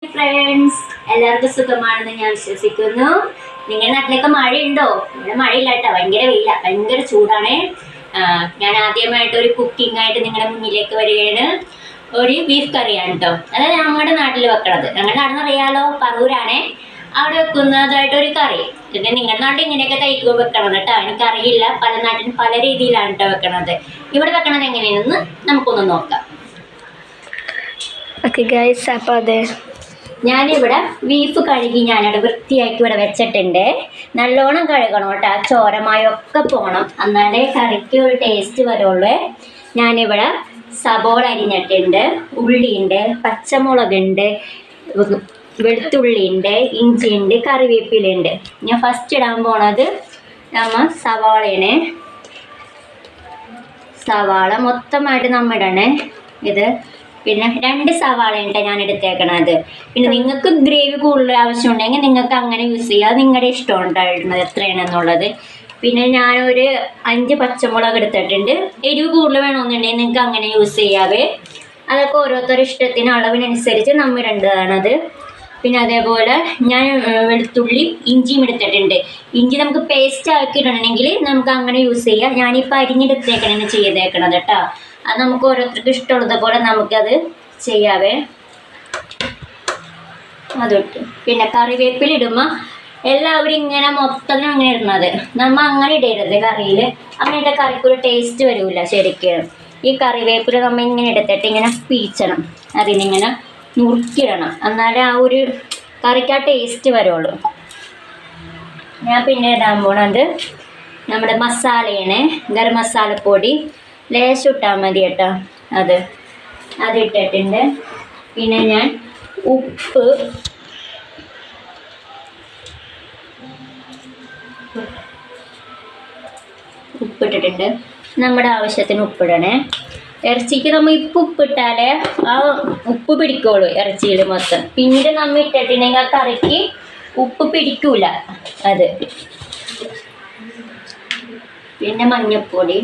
Friends, എല്ലാവർക്കും സുഖമാണെന്ന് ഞാൻ വിശ്വസിക്കുന്നു. നിങ്ങളുടെ നാട്ടിലൊക്കെ മഴയുണ്ടോ? ഇവിടെ മഴയില്ല കേട്ടോ, ഭയങ്കര വെയില, ഭയങ്കര ചൂടാണ്. ഞാൻ ആദ്യമായിട്ട് ഒരു കുക്കിംഗ് ആയിട്ട് നിങ്ങളുടെ മുന്നിലേക്ക് വരികയാണ്. ഒരു ബീഫ് കറിയാണ് കേട്ടോ. അതായത് നമ്മുടെ നാട്ടിൽ വെക്കണത്. ഞങ്ങളുടെ നാടെന്ന് അറിയാലോ, പറൂരാണേ. അവിടെ വെക്കുന്നതായിട്ടൊരു കറി. പിന്നെ നിങ്ങളുടെ നാട്ടിൽ ഇങ്ങനെയൊക്കെ കഴിക്കുമ്പോൾ വെക്കണം കേട്ടോ. എനിക്കറിയില്ല, പല നാട്ടിലും പല രീതിയിലാണ് കേട്ടോ വെക്കണത്. ഇവിടെ വെക്കണത് എങ്ങനെയാണെന്ന് നമുക്കൊന്ന് നോക്കാം. ഓക്കെ ഗൈസ്, അപ്പോൾ അതെ ഞാനിവിടെ ബീഫ് കഴുകി ഞാനിവിടെ വൃത്തിയാക്കി ഇവിടെ വെച്ചിട്ടുണ്ട്. നല്ലോണം കഴുകണം കേട്ടോ, ആ ചോരമായൊക്കെ പോകണം, എന്നാലേ കറിക്ക് ഒരു ടേസ്റ്റ് വരുള്ളൂ. ഞാനിവിടെ സബോള അരിഞ്ഞിട്ടുണ്ട്, ഉള്ളിയുണ്ട്, പച്ചമുളകുണ്ട്, വെളുത്തുള്ളിയുണ്ട്, ഇഞ്ചിയുണ്ട്, കറിവേപ്പിലുണ്ട്. ഞാൻ ഫസ്റ്റ് ഇടാൻ പോണത് സവാളയാണ്. സവാള മൊത്തമായിട്ട് നമ്മൾ ഇടണേ. ഇത് പിന്നെ 2 സവാളയുണ്ട് ഞാൻ എടുത്തേക്കണത്. പിന്നെ നിങ്ങൾക്ക് ഗ്രേവി കൂടുതൽ ആവശ്യമുണ്ടെങ്കിൽ നിങ്ങൾക്ക് അങ്ങനെ യൂസ് ചെയ്യുക, നിങ്ങളുടെ ഇഷ്ടം ഉണ്ടായിരുന്നത് എത്രയാണെന്നുള്ളത്. പിന്നെ ഞാനൊരു 5 പച്ചമുളക് എടുത്തിട്ടുണ്ട്. എരിവ് കൂടുതൽ വേണമെന്നുണ്ടെങ്കിൽ നിങ്ങൾക്ക് അങ്ങനെ യൂസ് ചെയ്യാവേ. അതൊക്കെ ഓരോരുത്തരുടെ ഇഷ്ടത്തിന് അളവിനനുസരിച്ച് നമ്മൾ ഇടേണ്ടതാണത്. പിന്നെ അതേപോലെ ഞാൻ വെളുത്തുള്ളി ഇഞ്ചിയും എടുത്തിട്ടുണ്ട്. ഇഞ്ചി നമുക്ക് പേസ്റ്റ് ആക്കി ഇടണമെങ്കിൽ നമുക്ക് അങ്ങനെ യൂസ് ചെയ്യാം. ഞാനിപ്പോൾ അരിഞ്ഞെടുത്തേക്കണേന്ന് ചെയ്തേക്കണത് കേട്ടോ. അത് നമുക്ക് ഓരോരുത്തർക്ക് ഇഷ്ടമുള്ളത് പോലെ നമുക്കത് ചെയ്യാവേ. അതിട്ട് പിന്നെ കറിവേപ്പില ഇടുമ്പോൾ എല്ലാവരും ഇങ്ങനെ മൊത്തം അങ്ങനെ ഇടുന്നത്, നമ്മൾ അങ്ങനെ ഇടരുത് കറിയിൽ. അങ്ങനെ കറിക്കൊരു ടേസ്റ്റ് വരില്ല ശരിക്കും. ഈ കറിവേപ്പില നമ്മൾ ഇങ്ങനെ എടുത്തിട്ട് ഇങ്ങനെ പീച്ചണം, അതിനിങ്ങനെ നുറുക്കിയിടണം, എന്നാലേ ആ ഒരു കറിക്ക് ആ ടേസ്റ്റ് വരുള്ളൂ. ഞാൻ പിന്നെ ഇടാൻ പോണത് നമ്മുടെ മസാലയാണ്. ഗരം മസാലപ്പൊടി ലേശം ഇട്ടാൽ മതി കേട്ടോ. അതിട്ടിട്ടുണ്ട്. പിന്നെ ഞാൻ ഉപ്പിട്ടിട്ടുണ്ട്. നമ്മുടെ ആവശ്യത്തിന് ഉപ്പിടണേ. ഇറച്ചിക്ക് നമ്മൾ ഇപ്പം ഉപ്പിട്ടാലേ ആ ഉപ്പ് പിടിക്കുള്ളൂ ഇറച്ചിയിൽ മൊത്തം. പിന്നീട് നമ്മൾ ഇട്ടിട്ടുണ്ടെങ്കിൽ ആ കറിക്ക് ഉപ്പ് പിടിക്കൂല അത്. പിന്നെ മഞ്ഞൾപ്പൊടി,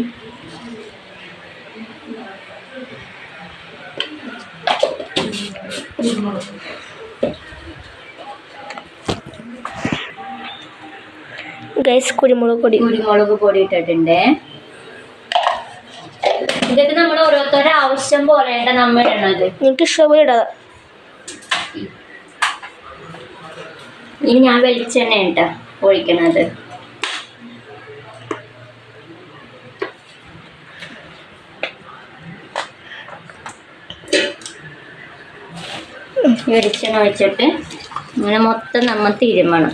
ഗൈസ് കുരുമുളക് പൊടി ഇട്ടിട്ടുണ്ട്. ഇതൊക്കെ നമ്മൾ ഓരോരുത്തരുടെ ആവശ്യം പോലെയാണ് നമ്മൾ ഇടണത്. എനിക്ക് ഇഷ്ടംപോലെ ഇടാം. ഇനി ഞാൻ വെളിച്ചെണ്ണ കേട്ടോ ഒഴിക്കണത്. വെളിച്ചെണ്ണ ഒഴിച്ചിട്ട് ഇങ്ങനെ മൊത്തം നമ്മൾ തിരുമണം.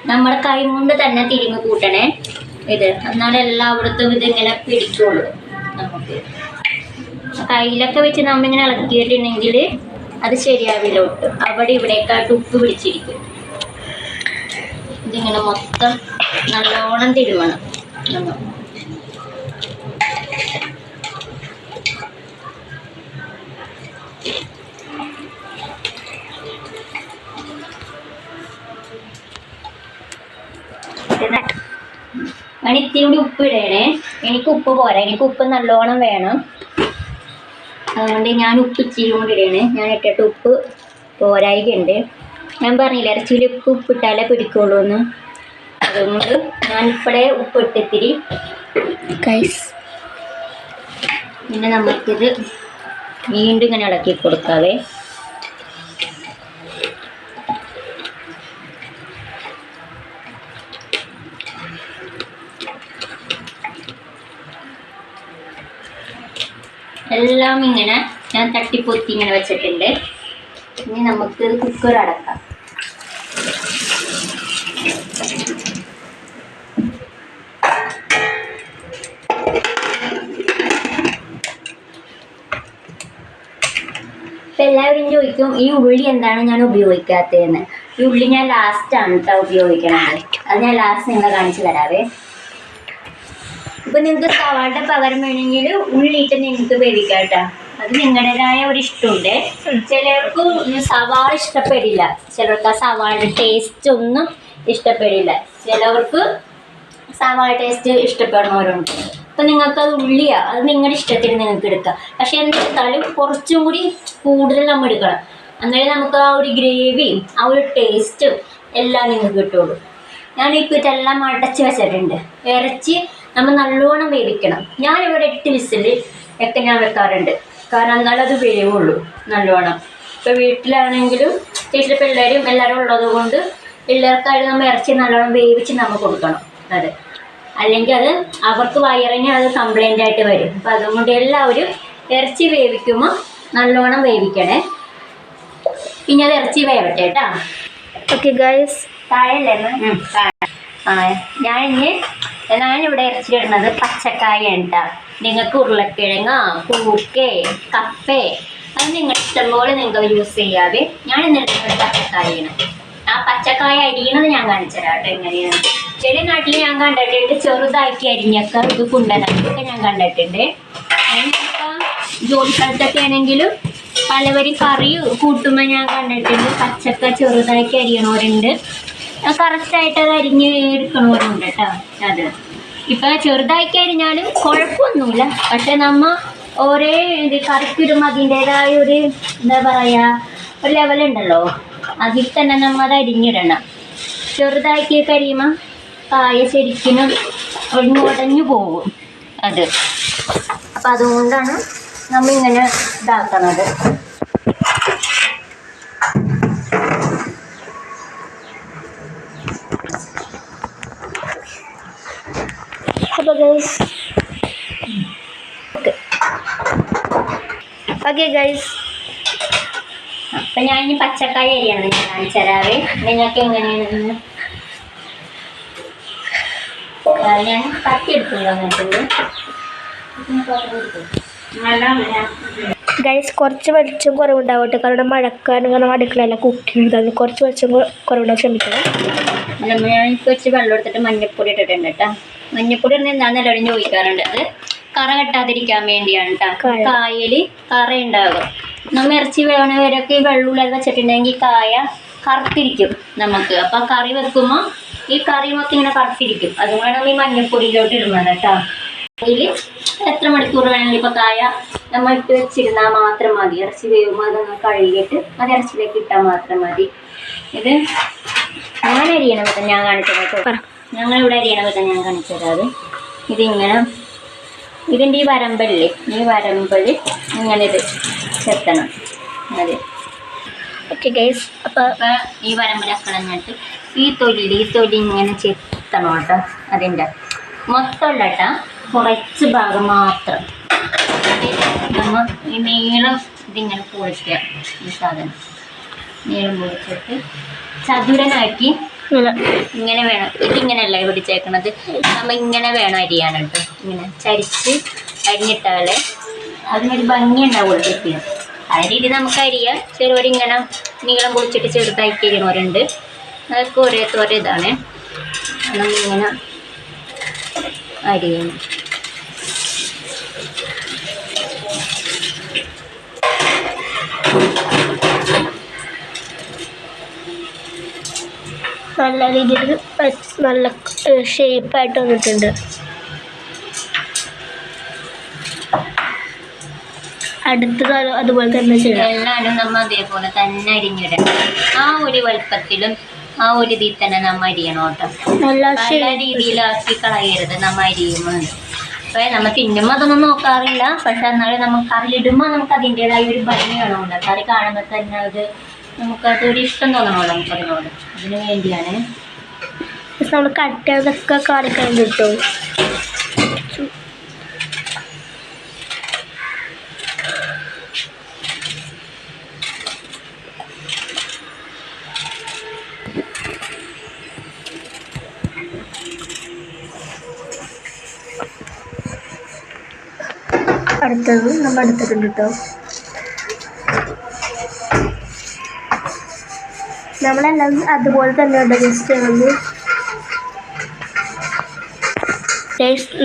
നമ്മുടെ കൈ കൊണ്ട് തന്നെ തിരുമ്മി കൂട്ടണേ ഇത്, എന്നാലും എല്ലായിടത്തും ഇതിങ്ങനെ പിടിക്കുള്ളൂ. നമുക്ക് കയ്യിലൊക്കെ വെച്ച് നമ്മൾ ഇങ്ങനെ ഇളക്കിയിട്ടുണ്ടെങ്കിൽ അത് ശരിയാവില്ല ഒട്ടും. അവിടെ ഇവിടേക്കായിട്ട് ഉപ്പ് പിടിച്ചിരിക്കും. ഇതിങ്ങനെ മൊത്തം നല്ലോണം തിരുമണം. ഞാൻ ഇത്തിരി കൂടി ഉപ്പ് ഇടണേ. എനിക്ക് ഉപ്പ് പോരാ, എനിക്ക് ഉപ്പ് നല്ലോണം വേണം. അതുകൊണ്ട് ഞാൻ ഉപ്പ് ഇച്ചിരി കൂടി ഇടണേ. ഞാൻ ഇട്ടിട്ട് ഉപ്പ് പോരായിക്കുണ്ട്. ഞാൻ പറഞ്ഞില്ല ഇറച്ചിയിൽ ഉപ്പിട്ടാലേ പിടിക്കുള്ളൂ എന്ന്. അതുകൊണ്ട് ഞാൻ ഇപ്പോഴേ ഉപ്പിട്ടിത്തിരി. പിന്നെ നമുക്കിത് വീണ്ടും ഇങ്ങനെ ഇളക്കി കൊടുക്കാവേ. എല്ലാം ഇങ്ങനെ ഞാൻ തട്ടിപ്പൊത്തി ഇങ്ങനെ വെച്ചിട്ടുണ്ട്. ഇനി നമുക്ക് കുക്കർ അടക്കാം. ഇപ്പം എല്ലാവരും ചോദിക്കും ഈ ഉള്ളി എന്താണ് ഞാൻ ഉപയോഗിക്കാത്തതെന്ന്. ഈ ഉള്ളി ഞാൻ ലാസ്റ്റാണ് കേട്ടോ ഉപയോഗിക്കണത്. അത് ഞാൻ ലാസ്റ്റ് നിങ്ങളെ കാണിച്ചു തരാവേ. ഇപ്പം നിങ്ങൾക്ക് സവാളയുടെ പകരം വേണമെങ്കിൽ ഉള്ളിയിട്ട് നിങ്ങൾക്ക് വേവിക്കാം കേട്ടോ. അത് നിങ്ങളുടേതായ ഒരു ഇഷ്ടമുണ്ട്. ചിലർക്ക് സവാള ഇഷ്ടപ്പെടില്ല, ചിലർക്ക് ആ സവാളയുടെ ടേസ്റ്റ് ഒന്നും ഇഷ്ടപ്പെടില്ല, ചിലവർക്ക് സവാള ടേസ്റ്റ് ഇഷ്ടപ്പെടുന്നവരുണ്ട്. അപ്പം നിങ്ങൾക്കത് ഉള്ളിയാ, അത് നിങ്ങളുടെ ഇഷ്ടത്തിന് നിങ്ങൾക്ക് എടുക്കാം. പക്ഷെ എന്തായാലും കുറച്ചും കൂടി കൂടുതൽ നമ്മൾ എടുക്കണം. അന്നേരം നമുക്ക് ആ ഒരു ഗ്രേവിയും ആ ഒരു ടേസ്റ്റും എല്ലാം നിങ്ങൾക്ക് കിട്ടുള്ളൂ. ഞാൻ ഈ ഇതെല്ലാം അടച്ച് വെച്ചിട്ടുണ്ട്. ഇറച്ചി നമ്മൾ നല്ലോണം വേവിക്കണം. ഞാനിവിടെ 8 വിസിൽ ഒക്കെ ഞാൻ വെക്കാറുണ്ട്. കാരണം എന്നാലും അത് വേവുള്ളൂ നല്ലോണം. ഇപ്പോൾ വീട്ടിലാണെങ്കിലും വീട്ടിലെ പിള്ളേരും എല്ലാവരും ഉള്ളത് കൊണ്ട് പിള്ളേർക്കായാലും നമ്മൾ ഇറച്ചി നല്ലോണം വേവിച്ച് നമ്മൾ കൊടുക്കണം. അത് അല്ലെങ്കിൽ അത് അവർക്ക് വയറിന് അത് കംപ്ലൈൻ്റ് ആയിട്ട് വരും. അപ്പം അതുകൊണ്ട് എല്ലാവരും ഇറച്ചി വേവിക്കുമ്പോൾ നല്ലോണം വേവിക്കണേ. പിന്നെ അത് ഇറച്ചി വേവട്ടെ കേട്ടോ. ഓക്കെ ഗൈസ്, താഴല്ലേ? ഞാനിവിടെ ഇറച്ചിയിടുന്നത് പച്ചക്കായ ഉണ്ടാ. നിങ്ങൾക്ക് ഉരുളക്കിഴങ്ങ, കൂർക്ക, കപ്പ അത് നിങ്ങളുടെ ഇഷ്ടംപോലെ നിങ്ങൾക്ക് യൂസ് ചെയ്യാതെ ഞാൻ എന്നിട്ട് പച്ചക്കായാണ്. ആ പച്ചക്കായ അരിയണത് ഞാൻ കാണിച്ചുതരാം കേട്ടോ എങ്ങനെയാണ്. ചില നാട്ടിൽ ഞാൻ കണ്ടിട്ടുണ്ട് ചെറുതാക്കി അരിഞ്ഞൊക്കെ ഇത് കുണ്ടനായിട്ടൊക്കെ ഞാൻ കണ്ടിട്ടുണ്ട്. അതിനിപ്പോൾ ജോലി സ്ഥലത്തൊക്കെ ആണെങ്കിലും പലവരും കറി കൂട്ടുമ്പോൾ ഞാൻ കണ്ടിട്ടുണ്ട് പച്ചക്ക ചെറുതാക്കി അരിയണവരുണ്ട്, കറക്റ്റായിട്ട് അത് അരിഞ്ഞ് എടുക്കണവരുണ്ട് കേട്ടോ. അത് ഇപ്പം ചെറുതാക്കി അരിഞ്ഞാലും കുഴപ്പമൊന്നുമില്ല. പക്ഷെ നമ്മൾ ഒരേ ഇത് കറിക്കിടുമ്പോൾ അതിൻ്റേതായ ഒരു എന്താ പറയുക ഒരു ലെവലുണ്ടല്ലോ, അതിൽ തന്നെ നമ്മൾ അത് അരിഞ്ഞിടണം. ചെറുതാക്കിയൊക്കെ അരിയുമ്പോൾ കായ ശരിക്കും ഉടഞ്ഞു പോകും അത്. അപ്പം അതുകൊണ്ടാണ് നമ്മൾ ഇങ്ങനെ ഇതാക്കണത്. അപ്പോൾ ഗൈസ് ഓക്കെ ഗൈസ്, അപ്പം ഞാൻ ഇനി പച്ചക്കായ അരിയാണ് ഞാൻ കാണിച്ചു തരാറ്. നിങ്ങൾക്ക് എങ്ങനെയാണെന്ന് ഞാൻ തട്ടിയെടുത്തില്ല എന്നിട്ടുണ്ട്. ഗൈസ് കുറച്ച് വെളിച്ചം കുറവുണ്ടാവട്ടെ, കാരണം മഴക്കാലം കാരണം അടുക്കളയെല്ലാം കുക്ക് ചെയ്താണ്. കുറച്ച് വെളിച്ചം കുറവുണ്ടാവും, ക്ഷമിക്കണം. ഞാനിപ്പോൾ വെച്ച് വെള്ളം എടുത്തിട്ട് മഞ്ഞപ്പൊടി ഇട്ടിട്ടുണ്ട് കേട്ടോ. മഞ്ഞപ്പൊടി ഇടുന്നത് എന്താണെന്ന് എല്ലാവരും ചോദിക്കാറുണ്ട്. അത് കറ കെട്ടാതിരിക്കാൻ വേണ്ടിയാണ് കേട്ടോ. കായൽ കറ ഉണ്ടാകും. നമ്മൾ ഇറച്ചി വേണവരൊക്കെ ഈ വെള്ളം വെച്ചിട്ടുണ്ടെങ്കിൽ കായ കറുത്തിരിക്കും നമുക്ക്. അപ്പം കറി വെക്കുമ്പോൾ ഈ കറിയുമൊക്കെ ഇങ്ങനെ കറുത്തിരിക്കും. അതുകൊണ്ടാണ് നമ്മൾ ഈ മഞ്ഞപ്പൊടിയിലോട്ട് ഇടുന്നത് കേട്ടോ. അതിൽ എത്ര മണിക്കൂർ വേണമെങ്കിലും ഇപ്പോൾ കായ നമ്മൾ ഇട്ട് വെച്ചിരുന്നാൽ മാത്രം മതി. ഇറച്ചി വേവുമ്പോൾ അതൊന്ന് കഴുകിയിട്ട് അത് ഇറച്ചിയിലേക്ക് ഇട്ടാൽ മാത്രം മതി. ഇത് ഞാൻ അരിയണ വിധം ഞാൻ കാണിച്ചത് കേട്ടോ. ഞങ്ങളിവിടെ അരിയണ വിധം ഞാൻ കാണിച്ചു തരാതെ. ഇതിങ്ങനെ ഇതിൻ്റെ ഈ വരമ്പല്ലേ, ഈ വരമ്പിൽ ഇങ്ങനെ ഇത് ചെത്തണം. അതെ ഓക്കെ ഗൈസ്, അപ്പോൾ ഈ വരമ്പിലൊക്കെ എന്നിട്ട് ഈ തൊലി ഇങ്ങനെ ചെത്തണം കേട്ടോ. അതിൻ്റെ മൊത്തമുള്ള കേട്ടോ, കുറച്ച് ഭാഗം മാത്രം. നമ്മൾ ഈ നീളം ഇതിങ്ങനെ പൊളിക്കുക. ഈ സാധനം നീളം പൊളിച്ചിട്ട് ചതുരനാക്കി ഇങ്ങനെ വേണം. ഇതിങ്ങനെയല്ല പിടിച്ചേക്കണത്, നമ്മൾ ഇങ്ങനെ വേണം അരിയാൻ കേട്ടോ. ഇങ്ങനെ ചരിച്ച് അരിഞ്ഞിട്ടാലേ അതിനൊരു ഭംഗി ഉണ്ടാവുള്ളൂ തെറ്റിന്. ആ രീതി നമുക്ക് അരിയാം. ചിലവരിങ്ങനെ നീളം പൊളിച്ചിട്ട് ചെറുതാക്കി അരിയണവരുണ്ട്. അതൊക്കെ ഓരോ ഇതാണ്. നമ്മളിങ്ങനെ അരിയണം. നല്ല രീതിയിൽ നല്ല ഷേപ്പായിട്ട് വന്നിട്ടുണ്ട്. അടുത്തത് അതുപോലെ തന്നെ ചെയ്യണം. എല്ലാവരും നമ്മൾ അതേപോലെ തന്നെ അരിഞ്ഞിടണം. ആ ഒരു വലുപ്പത്തിലും ആ ഒരു ഇതിൽ തന്നെ നമ്മൾ അരിയണം കേട്ടോ. നല്ല രീതിയിലാക്കി കളയരുത് നമ്മൾ അരിയുമ്പോൾ. അപ്പം നമ്മൾ തിന്നുമ്പോൾ അതൊന്നും നോക്കാറില്ല. പക്ഷെ എന്നാലും നമുക്ക് കറിയിടുമ്പോൾ നമുക്ക് അതിൻ്റെതായ ഒരു ഭംഗി വേണമുണ്ട്. കറി കാണുമ്പോൾ തന്നെ അത് നമുക്കതൊരു ഇഷ്ടം തോന്നണമല്ലോ നമുക്കതിനോട്. അതിന് വേണ്ടിയാണ് നമ്മൾ കട്ട് ചെയ്തൊക്കെ കാണിക്കാൻ കിട്ടും. അടുത്തത് നമ്മൾ എടുത്തിട്ടുണ്ട് കേട്ടോ. നമ്മളെല്ലാം അതുപോലെ തന്നെ ഉണ്ട്. ജസ്റ്റ്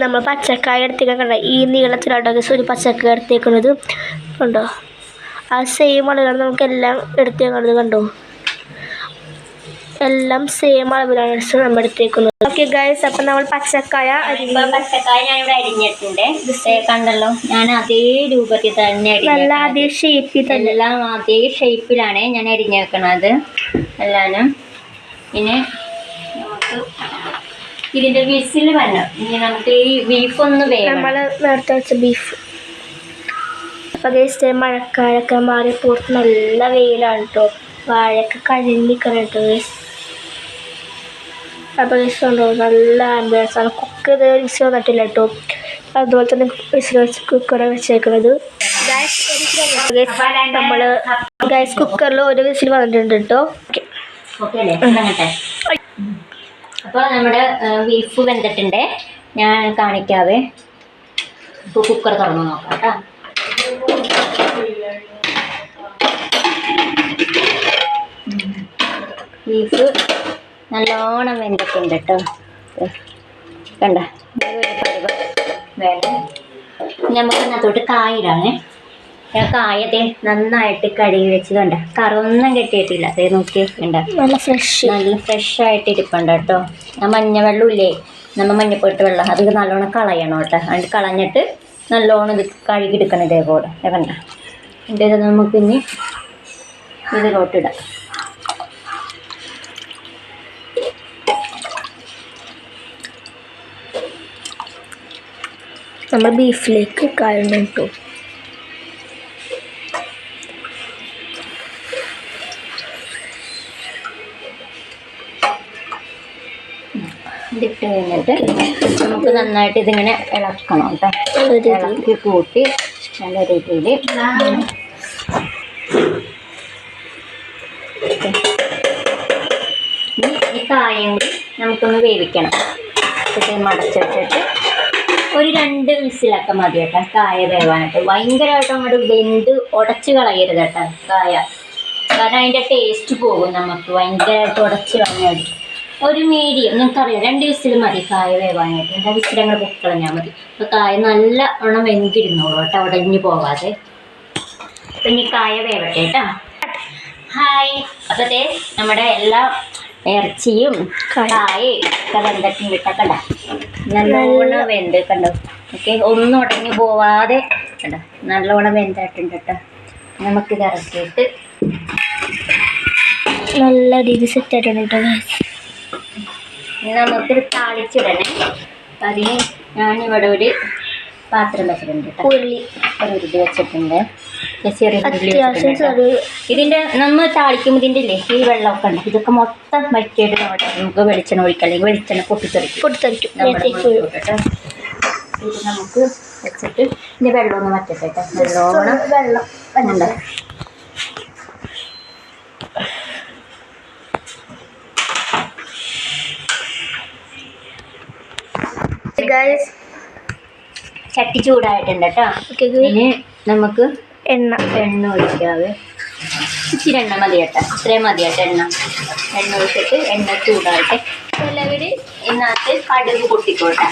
നമ്മൾ പച്ചക്കായ എടുത്തേക്കാൻ കണ്ട ഈ നീളത്തിലാട്ടോ ജസ്റ്റ് ഒരു പച്ചക്കായ എടുത്തേക്കുന്നത് കണ്ടോ. ആ സെയിം അളവിലാണ് നമുക്കെല്ലാം എടുത്തേക്കുന്നത് കണ്ടോ. എല്ലാം സെയിം അളവിലാണ് നമ്മൾ എടുത്തേക്കുന്നത്. ഓക്കെ ഗൈസ്, അപ്പം നമ്മൾ പച്ചക്കായ പച്ചക്കായ ഞാനിവിടെ അരിഞ്ഞിട്ടുണ്ട്. കണ്ടല്ലോ, ഞാൻ അതേ രൂപത്തിൽ തന്നെ നല്ല അതേ ഷേപ്പിൽ തന്നെ എല്ലാം അതേ ഷേപ്പിലാണ് ഞാൻ അരിഞ്ഞു വെക്കണത് എല്ലാനും. പിന്നെ നമുക്ക് ഇതിന്റെ വിസിൽ വരണം. ഇനി നമുക്ക് ഈ ബീഫ് ഒന്ന് വേണം, നമ്മൾ നേരത്തെ വെച്ച ബീഫ്. അപ്പോൾ ഗൈസ് മഴക്കാലൊക്കെ മാറി പുറത്ത് നല്ല വെയിലാണ് കേട്ടോ. വാഴയൊക്കെ കഴിഞ്ഞിരിക്കണം കേട്ടോ ഗൈസ്. അപ്പോൾ ഗൈസ് ഉണ്ടോ നല്ല ആംബിയൻസ് ആണ്. കുക്ക് ചെയ്ത് വിസിൽ വന്നിട്ടില്ല കേട്ടോ. അതുപോലെ തന്നെ വിസിൽ വെച്ച് കുക്കറെ വെച്ചേക്കുന്നത്. നമ്മൾ ഗൈസ് കുക്കറിൽ ഒരു വിസിൽ വന്നിട്ടുണ്ട് കേട്ടോ. ഓക്കെ അല്ലേ? അപ്പോൾ നമ്മുടെ ബീഫ് വെന്തിട്ടുണ്ട്. ഞാൻ കാണിക്കാവേ. ഇപ്പോൾ കുക്കർ തുറന്ന് നോക്കാം കേട്ടോ. ബീഫ് നല്ലോണം വെന്തിട്ടുണ്ട് കേട്ടോ. കണ്ട വേണം. നമുക്ക് അതിനകത്തോട്ട് കായിടാണ്. കായത്തെ നന്നായിട്ട് കഴുകി വെച്ച് കണ്ട കറൊന്നും കെട്ടിയിട്ടില്ല. അതേ നോക്കി കണ്ട നല്ല ഫ്രഷ് ആയിട്ട് ഇരിപ്പുണ്ട് കേട്ടോ. ആ മഞ്ഞവെള്ളം ഇല്ലേ, നമ്മൾ മഞ്ഞപ്പൊട്ട് വെള്ളം അത് നല്ലോണം കളയണം കേട്ടോ. അതിന് കളഞ്ഞിട്ട് നല്ലോണം ഇത് കഴുകിയെടുക്കണം ഇതേപോലെ. കണ്ട ഇത് നമുക്കിനി ഇതിലോട്ടിടാം. നമ്മൾ ബീഫിലേക്ക് കായം ഇട്ടു. ഇതിട്ട് കഴിഞ്ഞിട്ട് നമുക്ക് നന്നായിട്ട് ഇതിങ്ങനെ ഇളക്കണം കേട്ടോ. ഇളക്കി കൂട്ടി നല്ല രീതിയിൽ ഈ കായം കൂടി നമുക്കൊന്ന് വേവിക്കണം. ഇത് മടച്ചിട്ടിട്ട് ഒരു 2 വിസിലൊക്കെ മതി കേട്ടോ കായ വേവാനായിട്ട്. ഭയങ്കരമായിട്ട് അങ്ങോട്ട് വെന്ത് ഉടച്ച് കളയരുത് കേട്ടോ കായ, കാരണം അതിൻ്റെ ടേസ്റ്റ് പോകും. നമുക്ക് ഭയങ്കരമായിട്ട് ഉടച്ച് കളഞ്ഞാൽ ഒരു മീഡിയം, നിങ്ങൾക്കറിയാം 2 വിസിൽ മതി കായ വേവാനായിട്ട്. 2 വിസിൽ അങ്ങനെ പൊക്കളഞ്ഞാൽ മതി. അപ്പോൾ കായ നല്ല ഉണം വെന്തിരുന്നോളൂ കേട്ടോ, ഉടഞ്ഞു പോകാതെ. പിന്നെ കായ വേവട്ടെ കേട്ടോ. ഹായ്, അപ്പോഴത്തെ നമ്മുടെ എല്ലാ ഇറച്ചിയും കായയും ഒക്കെ വെന്തിട്ടുണ്ട് കേട്ടോ. നല്ലോണം വെന്ത് കണ്ടോ. ഓക്കെ, ഒന്നും ഉടഞ്ഞു പോവാതെ കണ്ടോ നല്ലോണം വെന്തിട്ടുണ്ട് കേട്ടോ. നമുക്കിത് ഇറക്കിയിട്ട് നല്ല രീതിയിൽ സെറ്റ് ആയിട്ടുണ്ട് കേട്ടോ. നമുക്കിത് താളിച്ചിടണേ. അതിന് ഞാനിവിടെ ഒരു പാത്രം വെച്ചിട്ടുണ്ട് കേട്ടോ. ഉരുളി ഇത് വെച്ചിട്ടുണ്ട്. ഇതിൻ്റെ നമ്മൾ താളിക്കുമ്പോൾ ഇതിൻ്റെ ഇല്ലേ ഈ വെള്ളമൊക്കെ ഉണ്ട്, ഇതൊക്കെ മൊത്തം വറ്റിയിട്ട് നമുക്ക് വെളിച്ചെണ്ണ ഒഴിക്കാം, അല്ലെങ്കിൽ വെളിച്ചെണ്ണ പൊട്ടിത്തെറിക്കും. ഇത് നമുക്ക് വെച്ചിട്ട് ഇതിൻ്റെ വെള്ളമൊന്ന് വറ്റട്ടെ കേട്ടോ. നല്ലോണം വെള്ളം ഉണ്ട്. ചട്ടി ചൂടായിട്ടുണ്ട് കേട്ടോ. ഇനി നമുക്ക് എണ്ണ ഒഴിക്കാവേ. ഇച്ചിരി എണ്ണ മതി കേട്ടോ, ഇത്രയും മതി കേട്ടോ എണ്ണ ഒഴിച്ചിട്ട് എണ്ണ ചൂടായിട്ട് ചിലവർ ഇതിനകത്ത് കടുക് പൊട്ടിക്കോട്ടെ.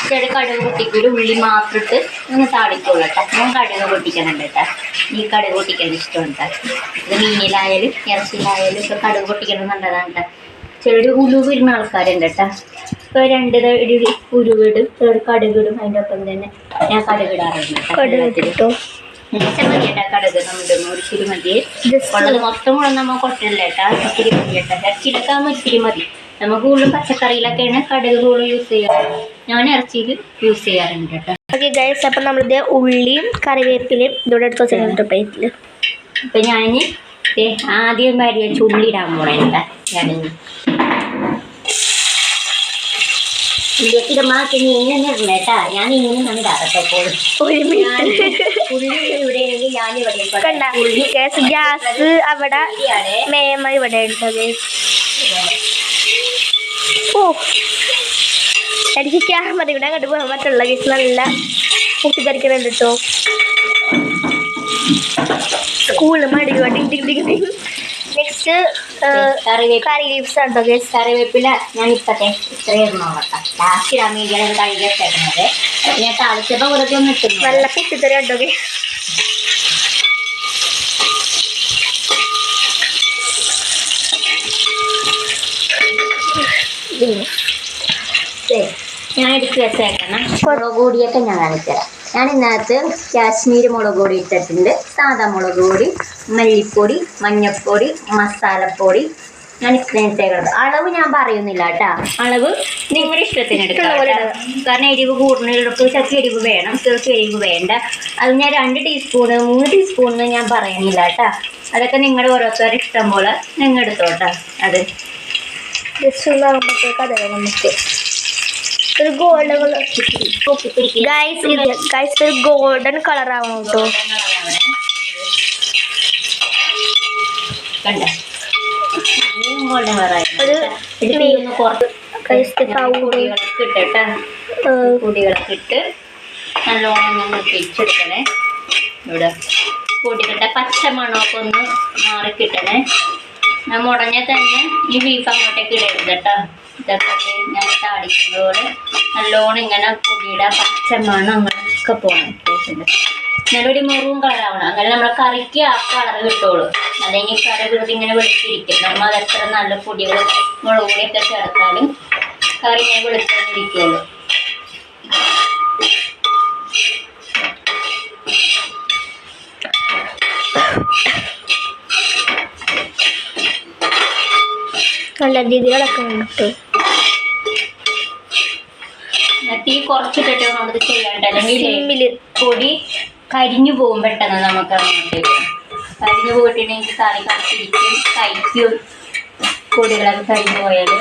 ചില കടുക് പൊട്ടിക്കൊരു ഉള്ളി മാത്രം ഇട്ട് ഒന്ന് താളിക്കോളട്ടെ. ഞാൻ കടുക് പൊട്ടിക്കുന്നുണ്ട് കേട്ടോ. ഈ കടുക് പൊട്ടിക്കാൻ ഇഷ്ടമുണ്ട്. ഇത് മീനിലായാലും ഇറച്ചിയിലായാലും ഒക്കെ കടുക് പൊട്ടിക്കണം നല്ലതാണ് കേട്ടോ. ചിലർ ഉലുവിടുന്ന ആൾക്കാരുണ്ട് കേട്ടോ. ഇപ്പോൾ 2 ഉരുവിടും, ചിലർ കടുകിടും. അതിൻ്റെ ഒപ്പം തന്നെ ഞാൻ കടുകിടാറുണ്ട്. കടുകിട്ടോ മതി കേട്ടോ. കടുക് നമ്മുടെ ഒരിച്ചിരി മതി. ഉള്ളത് മൊത്തം കൂടെ നമ്മൾ കൊട്ടല്ലേ കേട്ടോ. ഇച്ചിരി മതി കേട്ടോ. ഇറച്ചിയിലൊക്കെ ആകുമ്പോൾ ഇച്ചിരി മതി. നമുക്ക് കൂടുതലും പച്ചക്കറിയിലൊക്കെയാണ് കടുക് കൂടുതൽ യൂസ് ചെയ്യാറ്. ഞാൻ ഇറച്ചിയിൽ യൂസ് ചെയ്യാറുണ്ട് കേട്ടോ. ഓക്കെ ഗൈസ്, അപ്പം നമ്മളിത് ഉള്ളിയും കറിവേപ്പിലയും ഇതോടെ എടുത്ത് വെച്ചിട്ടുണ്ട് പ്ലേറ്റിൽ. അപ്പം ഞാൻ ആദ്യം വെച്ച് ഉള്ളി ഇടാൻ പോണേ കേട്ടോ. ഉള്ളിയൊക്കെ മാറ്റി ഇങ്ങനെ ഇടണേ കേട്ടാ. ഞാൻ ഇങ്ങനെ ഇടാറട്ടോ. ഗ്യാസ് അവിടെ മേമ ഇവിടെ ഉണ്ടത്. ഓ, എനിക്ക് ക്യാമറ ഇവിടെ അങ്ങോട്ട് പോകാൻ പറ്റുള്ള കേസ് നല്ല പൊട്ടിത്തെറിക്കുന്നുണ്ട് കേട്ടോ. സ്കൂളിൽ മടി നെക്സ്റ്റ് കറി ലീവ്സ് ഉണ്ടോ ഗേസ്? കറിവേപ്പില ഞാൻ ഇപ്പത്തെ ഇത്രയായിരുന്നു നോക്കട്ടെ. ലാസ്റ്റ് ഇടാൻ വേണ്ടിയാണ് കഴുകി വെച്ചേക്കുന്നത്. ഞാൻ താളിച്ചപ്പോൾ വെറുതെ ഒന്ന് ഇട്ടു. നല്ല പൊട്ടിത്തെറി ഉണ്ടോ ഗേസ്? പിന്നെ ഞാൻ എടുത്ത് വെച്ചേക്കണം മുളക് പൊടിയൊക്കെ ഞാൻ കാണിച്ചുതരാം. ഞാൻ ഇതിനകത്ത് കാശ്മീരി മുളക് പൊടി ഇട്ടിട്ടുണ്ട്, സാദാ മുളക് പൊടി, മല്ലിപ്പൊടി, മഞ്ഞൾപ്പൊടി, മസാലപ്പൊടി. ഞാൻ ഇത്രയും ഇട്ടേക്കുന്നത്. അളവ് ഞാൻ പറയുന്നില്ല കേട്ടോ, അളവ് നിങ്ങളുടെ ഇഷ്ടത്തിന് എടുക്കാം. കാരണം എരിവ് കൂടുന്നവർക്ക് ചിലർക്ക് എരിവ് വേണം, ചിലർക്ക് എരിവ് വേണ്ട. അത് ഞാൻ 2 ടീസ്പൂണ് 3 ടീസ്പൂണ് ഞാൻ പറയുന്നില്ല കേട്ടോ. അതൊക്കെ നിങ്ങളുടെ ഓരോരുത്തരുടെ ഇഷ്ടം പോലെ നിങ്ങൾ എടുത്തോട്ടോ. അത് ജസ്റ്റ് ഒന്നാകുമ്പോഴത്തേക്ക് അതെ നമുക്ക് ഒരു ഗോൾഡൻ ഗൈസ് ഒരു ഗോൾഡൻ കളർ ആവണം കേട്ടോ. കണ്ട പൊടികളൊക്കെ ഇട്ട് നല്ലോണം നമ്മൾ പിടിച്ചെടുക്കണേ. ഇവിടെ പൊടികളുടെ പച്ചമണമൊക്കെ ഒന്ന് മാറിക്കിട്ടണേ. ഞാൻ മുടഞ്ഞാൽ തന്നെ ഈ ബീഫ് അങ്ങോട്ടേക്ക് ഇടരുത് കേട്ടോ. ഇതൊക്കെ ഞാൻ താളിക്കുമ്പോൾ നല്ലോണം ഇങ്ങനെ പൊടിയുടെ പച്ചമണം അങ്ങനെയൊക്കെ പോകണം. നല്ലൊരു മെറൂൺ കളറാവണം, അങ്ങനെ നമ്മളെ കറിക്ക് ആ കളർ കിട്ടുള്ളൂ. അല്ലെങ്കിൽ കറി വെറുതെ ഇങ്ങനെ വെളുത്തിരിക്കും. നമ്മൾ അത് എത്ര നല്ല പൊടികൾ മുളക് പൊടിയൊക്കെ ചേർത്താലും കറി ഇങ്ങനെ വെളുത്തിരിക്കുള്ളൂ. നല്ല രീതികളൊക്കെ ഉണ്ട്. തീ കുറച്ചിട്ടിട്ട് നമ്മളിത് ചെയ്യാണ്ട്, അല്ലെങ്കിൽ പൊടി കരിഞ്ഞു പോകും പെട്ടെന്ന്. നമുക്ക് അങ്ങോട്ടേക്ക് കരിഞ്ഞു പോയിട്ടുണ്ടെങ്കിൽ കറി കത്തിരിക്കും, കഴിക്കും. പൊടികളൊക്കെ കരിഞ്ഞു പോയാൽ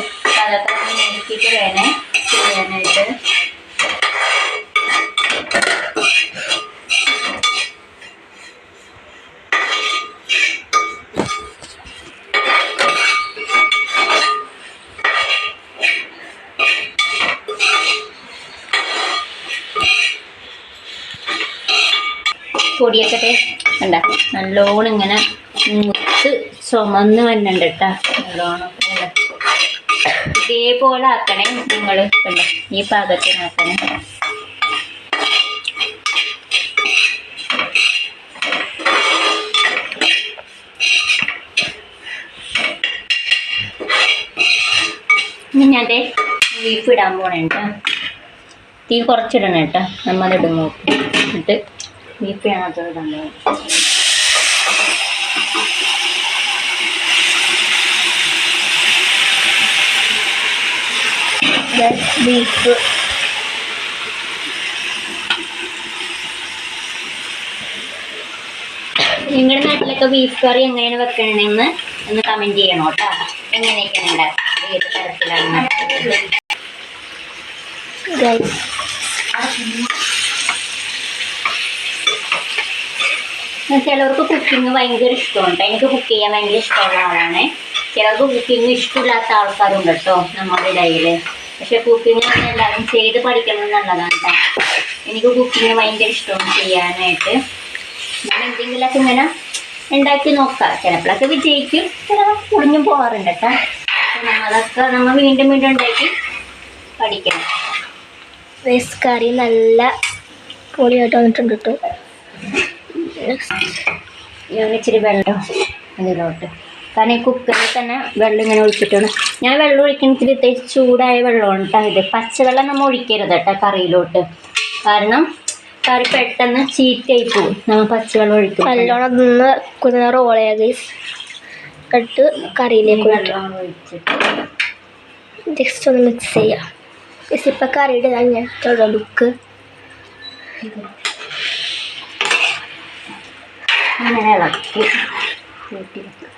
അതൊക്കെ നമ്മൾ നോക്കിയിട്ട് വേണേ ചെയ്യാനായിട്ട്. പൊടിയൊക്കെ കണ്ട നല്ലോണം ഇങ്ങനെ മുത്ത് ചുമന്ന് വന്നുണ്ട് കേട്ടോ. നല്ലോണം ഇതേപോലെ ആക്കണേ നിങ്ങൾ. കണ്ട ഈ പാകത്തിനാക്കണേ. ഞാൻ ബീഫ് ഇടാൻ പോണേ കേട്ടോ. തീ കുറച്ചിടണം കേട്ടോ. നമ്മളിടും നോക്കി എന്നിട്ട് ബീഫ് അതിനകത്ത് ഇടാൻ പോകും. ബീഫ് നിങ്ങളുടെ നാട്ടിലൊക്കെ ബീഫ് കറി എങ്ങനെയാണ് വെക്കണമെന്ന് ഒന്ന് കമൻറ്റ് ചെയ്യണം കേട്ടോ. എങ്ങനെയൊക്കെയാണ് ഉണ്ടാക്കുക, ഏത് തരത്തിലാണ്. ചിലവർക്ക് കുക്കിംഗ് ഭയങ്കര ഇഷ്ടമുണ്ട്. എനിക്ക് കുക്ക് ചെയ്യാൻ ഭയങ്കര ഇഷ്ടമുള്ള ആളാണ്. ചിലർക്ക് കുക്കിംഗ് ഇഷ്ടമില്ലാത്ത ആൾക്കാരുണ്ട് കേട്ടോ നമ്മുടെ ഇടയിൽ. പക്ഷെ കുക്കിംഗ് എല്ലാവരും ചെയ്ത് പഠിക്കണം എന്നുള്ളതാണ് കേട്ടോ. എനിക്ക് കുക്കിംഗ് ഭയങ്കര ഇഷ്ടമാണ് ചെയ്യാനായിട്ട്. ഞാൻ എന്തെങ്കിലുമൊക്കെ ഇങ്ങനെ ഉണ്ടാക്കി നോക്കാം. ചിലപ്പോഴൊക്കെ വിജയിക്കും, ചിലപ്പോൾ പൊളിഞ്ഞും പോകാറുണ്ട് കേട്ടോ. നമ്മളതൊക്കെ നമ്മൾ വീണ്ടും വീണ്ടും ഉണ്ടാക്കി പഠിക്കണം. റൈസ് കറി നല്ല പൊളിയായിട്ട് വന്നിട്ടുണ്ട് കേട്ടോ. ഞാൻ ഇച്ചിരി വെള്ളം അതിലോട്ട്, കാരണം ഈ കുക്കറിൽ തന്നെ വെള്ളം ഇങ്ങനെ ഒഴിച്ചിട്ടാണ് ഞാൻ വെള്ളം ഒഴിക്കുന്ന. ഇത്തിരി ചൂടായ വെള്ളമാണ് കേട്ടോ ഇത്. പച്ചവെള്ളം നമ്മൾ ഒഴിക്കരുത് കേട്ടോ കറിയിലോട്ട്, കാരണം കറി പെട്ടെന്ന് ചീത്തയായി പോകും. നമ്മൾ പച്ചവെള്ളം ഒഴിക്കും. നല്ലോണം നിന്ന് കുതിർന്ന റോളയാ ഇട്ട് കറിയിലേക്ക് വെള്ളം ഒഴിച്ചിട്ട് ജസ്റ്റ് ഒന്ന് മിക്സ് ചെയ്യാം. ഇപ്പം കറിയുടെ ഞാൻ ലുക്ക് അങ്ങനെ ഇളക്കി കൂട്ടി വെക്കാം.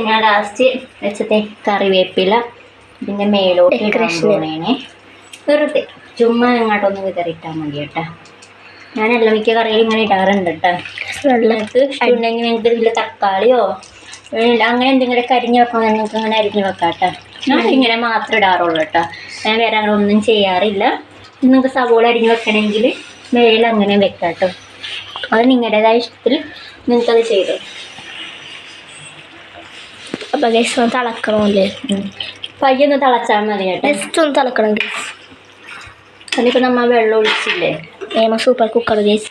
ഞാൻ ലാസ്റ്റ് വെച്ചത്തെ കറിവേപ്പില ഇതിൻ്റെ മേലോട്ട് ഇടാൻ വെറുതെ ചുമ്മാ ഇങ്ങോട്ടൊന്ന് വിതറിയിട്ടാൽ മതി കേട്ടോ. ഞാനെല്ലാം മിക്ക കറിയിൽ ഇങ്ങനെ ഇടാറുണ്ട് കേട്ടോ. നിങ്ങൾക്ക് ഇഷ്ടമുണ്ടെങ്കിൽ നിങ്ങൾക്ക് ഇതിൽ തക്കാളിയോ അങ്ങനെ എന്തെങ്കിലും കരിഞ്ഞ് വെക്കാൻ നിങ്ങൾക്ക് അങ്ങനെ അരിഞ്ഞ് വെക്കാം കേട്ടോ. ഞാൻ ഇങ്ങനെ മാത്രമേ ഇടാറുള്ളൂ കേട്ടോ. ഞാൻ വേറെ അങ്ങനെ ഒന്നും ചെയ്യാറില്ല. നിങ്ങൾക്ക് സവോള അരിഞ്ഞ് വെക്കണമെങ്കിൽ മേലെ അങ്ങനെ വെക്കാം കേട്ടോ. അത് നിങ്ങളുടേതായ ഇഷ്ടത്തിൽ നിങ്ങൾക്കത് ചെയ്തു. അപ്പോൾ ഗൈസ് ഒന്ന് തിളക്കണമല്ലേ? പയ്യൊന്ന് തിളച്ചാൽ മതി കേട്ടോ. ജസ്റ്റ് ഒന്ന് തിളക്കണം ഗൈസ്. അതിലിപ്പോൾ നമ്മൾ വെള്ളം ഒഴിച്ചില്ലേ? ഏമ സൂപ്പർ കുക്കർ ഗൈസ്.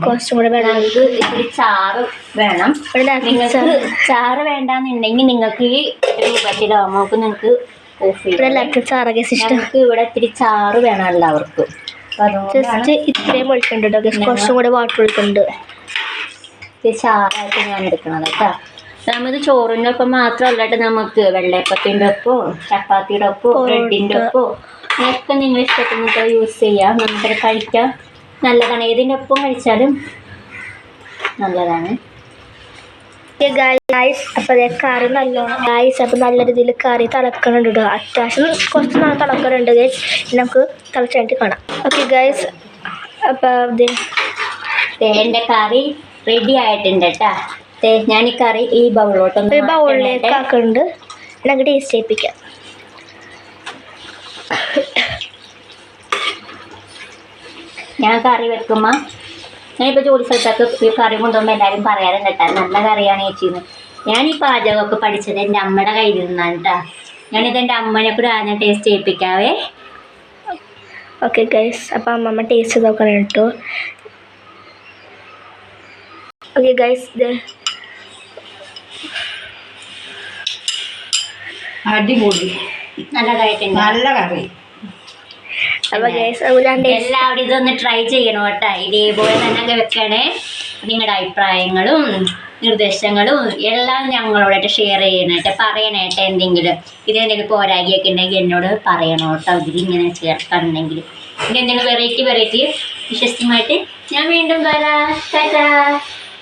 കുറച്ചും കൂടെ വേണം. നമുക്ക് ഇത്തിരി ചാറ് വേണം. നിങ്ങൾക്ക് ചാറ് വേണ്ടാന്നുണ്ടെങ്കിൽ നിങ്ങൾക്ക് ഈ രൂപത്തിലാവുമ്പോൾ നിങ്ങൾക്ക് ഓഫ് ചെയ്യാം. എല്ലാവർക്കും ചാറ് ഗൈസ് ഇഷ്ടം. നമുക്ക് ഇവിടെ ഇത്തിരി ചാറ് വേണം എല്ലാവർക്കും. ജസ്റ്റ് ഇത്രയും ഒഴിക്കുന്നുണ്ട് ഗൈസ്. കുറച്ചും കൂടെ വാട്ടർ ഒഴിക്കുന്നുണ്ട്. ഇത്തിരി ചാറായിട്ട് ഞാൻ എടുക്കണത് കേട്ടോ. നമ്മത് ചോറിൻ്റെ ഒപ്പം മാത്രമല്ല കേട്ടോ, നമുക്ക് വെള്ളയപ്പത്തിൻ്റെ ഒപ്പോ ചപ്പാത്തിയുടെ ഒപ്പോ ബ്രെഡിൻ്റെ ഒപ്പോ ഒക്കെ നിങ്ങൾ ഇഷ്ടത്തിന് യൂസ് ചെയ്യാം. നമുക്കത് കഴിക്കാം, നല്ലതാണ്. ഏതിൻ്റെ ഒപ്പം കഴിച്ചാലും നല്ലതാണ്. അപ്പോൾ കറി നല്ലോണം ഗൈസ്. അപ്പോൾ നല്ല രീതിയിൽ കറി തിളക്കണുണ്ട് കേട്ടോ. അത്യാവശ്യം കുറച്ച് നാൾ തിളക്കണുണ്ട് ഗൈസ്. നമുക്ക് തിളച്ചായിട്ട് കാണാം. Okay guys. അപ്പോൾ എൻ്റെ കറി റെഡി ആയിട്ടുണ്ട് കേട്ടോ. ഞാൻ ഈ കറി ഈ ബൗളിലേക്ക് ആക്കുന്നുണ്ട്. നമുക്ക് ടേസ്റ്റ് ചെയ്യിപ്പിക്കാം. ഞാൻ കറി വെക്കുമ്പോൾ ഞാനിപ്പോൾ ജോലി സ്ഥലത്തൊക്കെ ഈ കറി കൊണ്ടുപോകുമ്പോൾ എല്ലാവരും പറയാറുണ്ട് കേട്ടോ, നല്ല കറിയാണ് ചേച്ചിന്ന്. ഞാൻ ഈ പാചകമൊക്കെ പഠിച്ചത് എൻ്റെ അമ്മയുടെ കയ്യിൽ നിന്നാണ് കേട്ടോ. ഞാനിത് എൻ്റെ അമ്മനെ കൂടെ ആദ്യം ടേസ്റ്റ് ചെയ്യിപ്പിക്കാവേ. Okay guys. അപ്പോൾ അമ്മമ്മ ടേസ്റ്റ് നോക്കണം കേട്ടോ. Okay guys. അടിപൊളി, നല്ലതായിട്ടുണ്ട്, നല്ല കറി. അപ്പോൾ ഗൈസ് എല്ലാവരും ഇതൊന്ന് ട്രൈ ചെയ്യണം കേട്ടോ. ഇതേപോലെ തന്നെ വെക്കണേ. നിങ്ങളുടെ അഭിപ്രായങ്ങളും നിർദ്ദേശങ്ങളും എല്ലാം ഞങ്ങളോടായിട്ട് ഷെയർ ചെയ്യണേട്ടെ, പറയണേട്ടെ. എന്തെങ്കിലും ഇതെന്തെങ്കിലും പോരായികയൊക്കെ ഉണ്ടെങ്കിൽ എന്നോട് പറയണം കേട്ടോ. ഇതിലിങ്ങനെ ചേർക്കാനുണ്ടെങ്കിൽ ഇനി എന്തെങ്കിലും വെറൈറ്റി വിശ്വസ്തമായിട്ട് ഞാൻ വീണ്ടും വരാം. ടാറ്റാ.